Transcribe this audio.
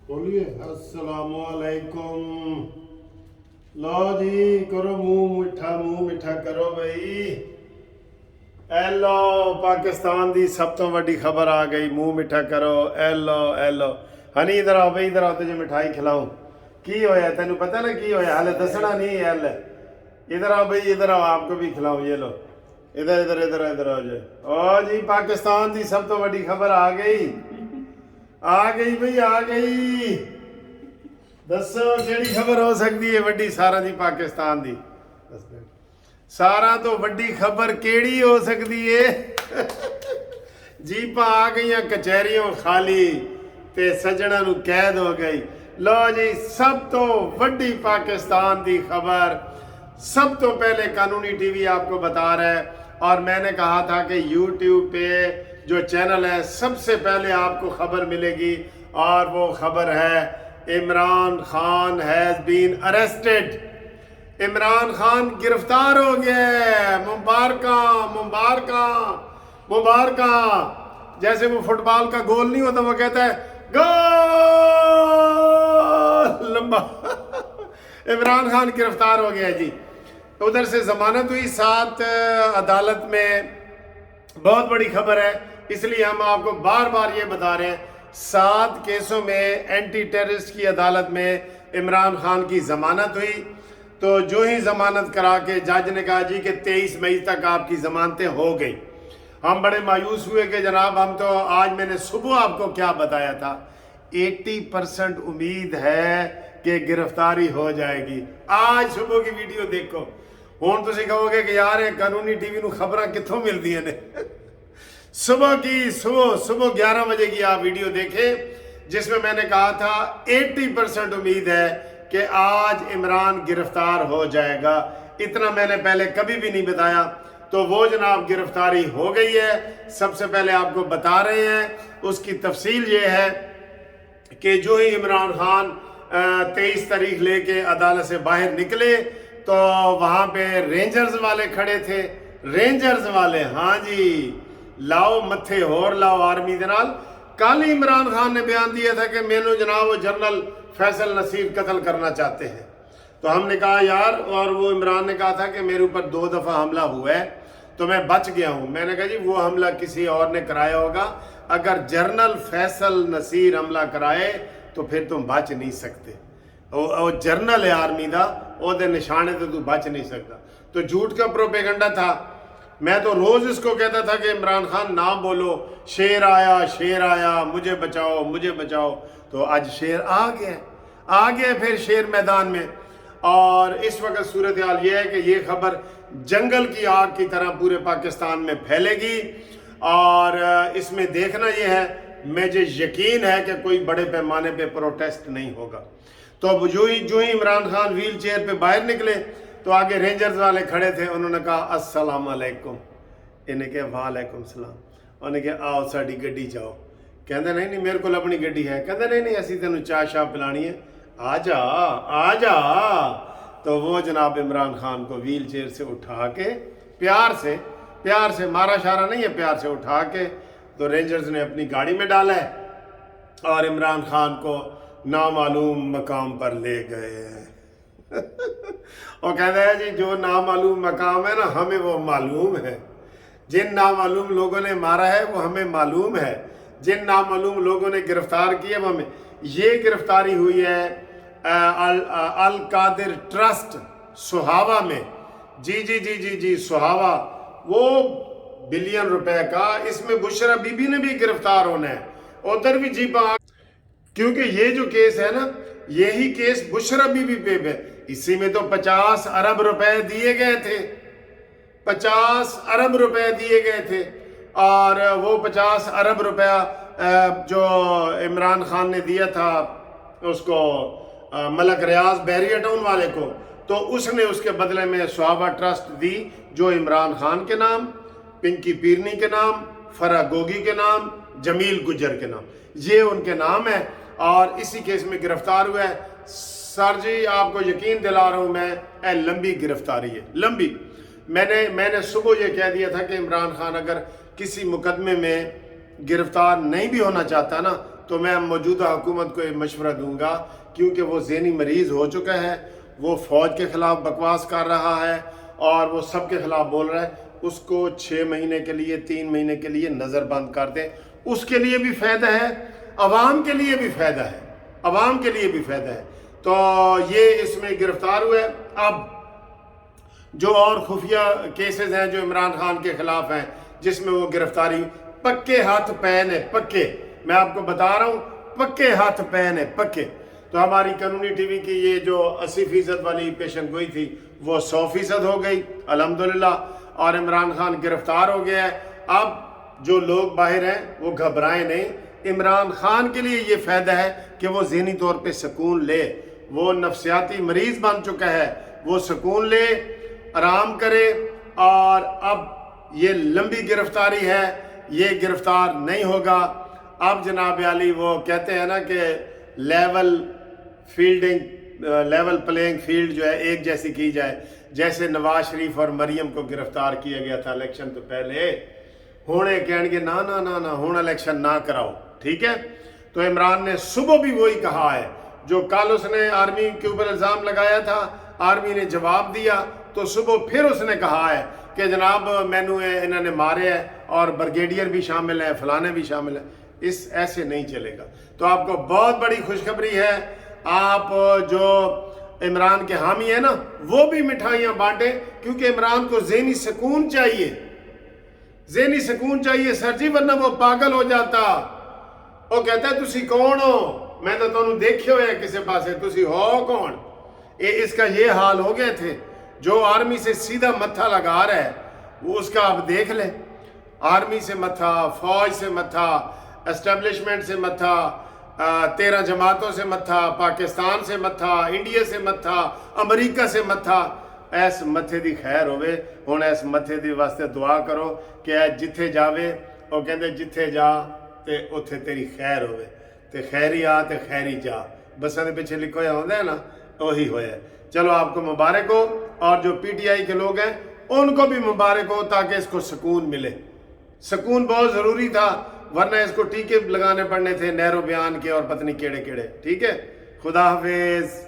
बोलिए अस्सलाम वालेकुम। लो जी करो मुंह मिठा करो भाई। ए लो पाकिस्तान दी सब तो वड्डी खबर आ गई, मुंह मिठा करो। ए लो हनी इधर आओ भाई, इधर आओ, तुझे मिठाई खिलाऊं। की होया तेन पता ना की होया, हाले दसना नहीं है। इधर आओ भाई, इधर आओ, आपको भी खिलाऊं। ये लो इधर इधर इधर इधर आओ जी। ओ जी पाकिस्तान दी सब तो वड्डी खबर आ गई भाई, आ गई। दसो केड़ी खबर हो सकती है वड्डी सारा दी पाकिस्तान दी? सारा तो वड्डी खबर केड़ी हो सकती है? जीपां आ गई कचहरियों खाली ते सज्जणा नू कैद हो गई। लो जी सब तो वड्डी पाकिस्तान दी खबर सब तो पहले कानूनी टीवी आपको बता रहा है। और मैंने कहा था कि यूट्यूब पे जो चैनल है सबसे पहले आपको खबर मिलेगी, और वो खबर है Imran Khan has been arrested. Imran Khan गिरफ्तार हो गया। मुबारका मुबारका मुबारका। जैसे वो फुटबॉल का गोल नहीं होता, वो कहता है गोल लंबा। इमरान खान गिरफ्तार हो गया जी। उधर से जमानत हुई 7 अदालत में। बहुत बड़ी खबर है, इसलिए हम आपको बार बार ये बता रहे हैं। 7 केसों में एंटी टेररिस्ट की अदालत में इमरान खान की जमानत हुई। तो जो ही जमानत करा के जज ने कहा जी कि 23 मई तक आपकी जमानतें हो गई। हम बड़े मायूस हुए कि जनाब हम तो आज, मैंने सुबह आपको क्या बताया था, 80% उम्मीद है कि गिरफ्तारी हो जाएगी। आज सुबह की वीडियो देखो, हुण तुसीं कहोगे कि यार ये कानूनी टीवी नूं खबरां कित्थों मिलदियां ने। सुबह 11 बजे की आप वीडियो देखें, जिसमें मैंने कहा था 80% उम्मीद है कि आज इमरान गिरफ्तार हो जाएगा। इतना मैंने पहले कभी भी नहीं बताया। तो वो जनाब गिरफ्तारी हो गई है। सबसे पहले आपको बता रहे हैं, उसकी तफसील ये है कि जो ही इमरान खान 23 तारीख लेके अदालत से बाहर निकले तो वहाँ पे रेंजर्स वाले खड़े थे। रेंजर्स वाले, हाँ जी, लाओ मत्थे होर लाओ आर्मी दे नाल। कल ही इमरान खान ने बयान दिया था कि मैनू जनाब जनरल फैसल नसीर कत्ल करना चाहते हैं। तो हमने कहा यार, और वो इमरान ने कहा था कि मेरे ऊपर 2 दफ़ा हमला हुआ है तो मैं बच गया हूँ। मैंने कहा जी वो हमला किसी और ने कराया होगा। अगर जनरल फैसल नसीर हमला कराए तो फिर तुम बच नहीं सकते। वो जनरल है आर्मी का, ओदे निशाने तो तू बच नहीं सकता। तो झूठ का प्रोपेगंडा था। मैं तो रोज़ इसको कहता था कि इमरान खान ना बोलो, शेर आया, मुझे बचाओ मुझे बचाओ। तो आज शेर आ गया फिर शेर मैदान में। और इस वक्त सूरत हाल ये है कि ये खबर जंगल की आग की तरह पूरे पाकिस्तान में फैलेगी। और इसमें देखना ये है, मुझे यकीन है कि कोई बड़े पैमाने पे प्रोटेस्ट नहीं होगा। तो अब जो ही इमरान खान व्हील चेयर पे बाहर निकले तो आगे रेंजर्स वाले खड़े थे। उन्होंने कहा अस्सलाम वालेकुम। इन्हें कहा वालेकुम सलाम। उन्हें कहा आओ साड़ी गड्डी जाओ। कहते नहीं मेरे को अपनी गड्डी है। कहते नहीं असी तेन चाह शाह पिलानी है, आ जा। तो वो जनाब इमरान खान को व्हील चेयर से उठा के प्यार से मारा शारा नहीं है, प्यार से उठा के तो रेंजर्स ने अपनी गाड़ी में डाला है और इमरान खान को नामालूम मकाम पर ले गए। और कहता है जी जो नामालूम मकाम है ना, हमें वो मालूम है। जिन नामालूम लोगों ने मारा है वो हमें मालूम है। जिन नामालूम लोगों ने गिरफ्तार किया वो हमें। ये गिरफ्तारी हुई है अल कादिर ट्रस्ट सुहावा में। जी सुहावा, वो बिलियन रुपए का। इसमें बुशरा बीबी ने भी गिरफ्तार होना है। उधर भी जीपा, क्योंकि ये जो केस है ना, यही केस बुशरा बीबी पे है। इसी में तो 50 अरब रुपए दिए गए थे। 50 अरब रुपए दिए गए थे। और वो 50 अरब रुपया जो इमरान खान ने दिया था उसको मलक रियाज बैरियर टाउन वाले को, तो उसने उसके बदले में सुहावा ट्रस्ट दी, जो इमरान खान के नाम, पिंकी पीरनी के नाम, फरा गोगी के नाम, जमील गुजर के नाम, ये उनके नाम है। और इसी केस में गिरफ्तार हुआ है। सर जी आपको यकीन दिला रहा हूँ मैं, लंबी गिरफ्तारी है, लंबी। मैंने सुबह ये कह दिया था कि इमरान खान अगर किसी मुकदमे में गिरफ्तार नहीं भी होना चाहता ना, تو میں موجودہ حکومت کو یہ مشورہ دوں گا، کیونکہ وہ ذہنی مریض ہو چکا ہے، وہ فوج کے خلاف بکواس کر رہا ہے اور وہ سب کے خلاف بول رہا ہے، اس کو 6 مہینے کے لیے 3 مہینے کے لیے نظر بند کر دیں، اس کے لیے بھی فائدہ ہے، عوام کے لیے بھی فائدہ ہے، عوام کے لیے بھی فائدہ ہے۔ تو یہ اس میں گرفتار ہوئے۔ اب جو اور خفیہ کیسز ہیں جو عمران خان کے خلاف ہیں جس میں وہ گرفتاری، پکے ہاتھ پین ہے، پکے، میں آپ کو بتا رہا ہوں پکے ہاتھ پین ہے، پکے۔ تو ہماری قانونی ٹی وی کی یہ جو 80% والی پیشن گوئی تھی وہ 100% ہو گئی الحمدللہ، اور عمران خان گرفتار ہو گیا ہے۔ اب جو لوگ باہر ہیں وہ گھبرائیں نہیں، عمران خان کے لیے یہ فائدہ ہے کہ وہ ذہنی طور پہ سکون لے، وہ نفسیاتی مریض بن چکا ہے، وہ سکون لے، آرام کرے، اور اب یہ لمبی گرفتاری ہے، یہ گرفتار نہیں ہوگا۔ اب جناب عالی وہ کہتے ہیں نا کہ لیول پلینگ فیلڈ جو ہے ایک جیسی کی جائے، جیسے نواز شریف اور مریم کو گرفتار کیا گیا تھا الیکشن تو پہلے، ہونے کہیں گے نا نا نا نا ہون الیکشن نہ کراؤ، ٹھیک ہے۔ تو عمران نے صبح بھی وہی کہا ہے جو کل اس نے آرمی کے اوپر الزام لگایا تھا، آرمی نے جواب دیا، تو صبح پھر اس نے کہا ہے کہ جناب مینو انہوں نے مارے ہیں اور بریگیڈیئر بھی شامل ہیں، فلانے بھی شامل ہیں، ایسے نہیں چلے گا۔ تو آپ کو بہت بڑی خوشخبری ہے، آپ جو عمران کے حامی ہیں نا وہ بھی مٹھائیاں بانٹیں، کیونکہ عمران کو ذہنی سکون چاہیے، ذہنی سکون چاہیے سر جی، ورنہ وہ پاگل ہو جاتا۔ وہ کہتا ہے تسی کون ہو، میں تو تمہیں دیکھے ہوئے ہیں کسی پاسے، تسی ہو کون؟ اس کا یہ حال ہو گئے تھے، جو آرمی سے سیدھا متھا لگا رہا ہے وہ اس کا آپ دیکھ لیں، آرمی سے متھا، فوج سے متھا، اسٹیبلشمنٹ سے متھا، 13 جماعتوں سے متھا، پاکستان سے متھا، انڈیا سے متھا، امریکہ سے متھا، ایس متھے دی خیر ہوئے۔ ہن ایس متھے دی واسطے دعا کرو کہ اے جتھے جاوے، وہ کہندے جتھے جا تے اتھے تیری خیر ہوئے، تے خیری آ تے خیری جا، بساں دے پیچھے لکھو یا ہوندہ ہے نا، وہی ہویا ہے۔ چلو آپ کو مبارک ہو، اور جو پی ٹی آئی کے لوگ ہیں ان کو بھی مبارک ہو، تاکہ اس کو سکون ملے۔ سکون بہت ضروری تھا، ورنہ اس کو ٹیکے لگانے پڑنے تھے نیرو بیان کے اور پتہ نہیں کیڑے کیڑے، ٹھیک ہے۔ خدا حافظ۔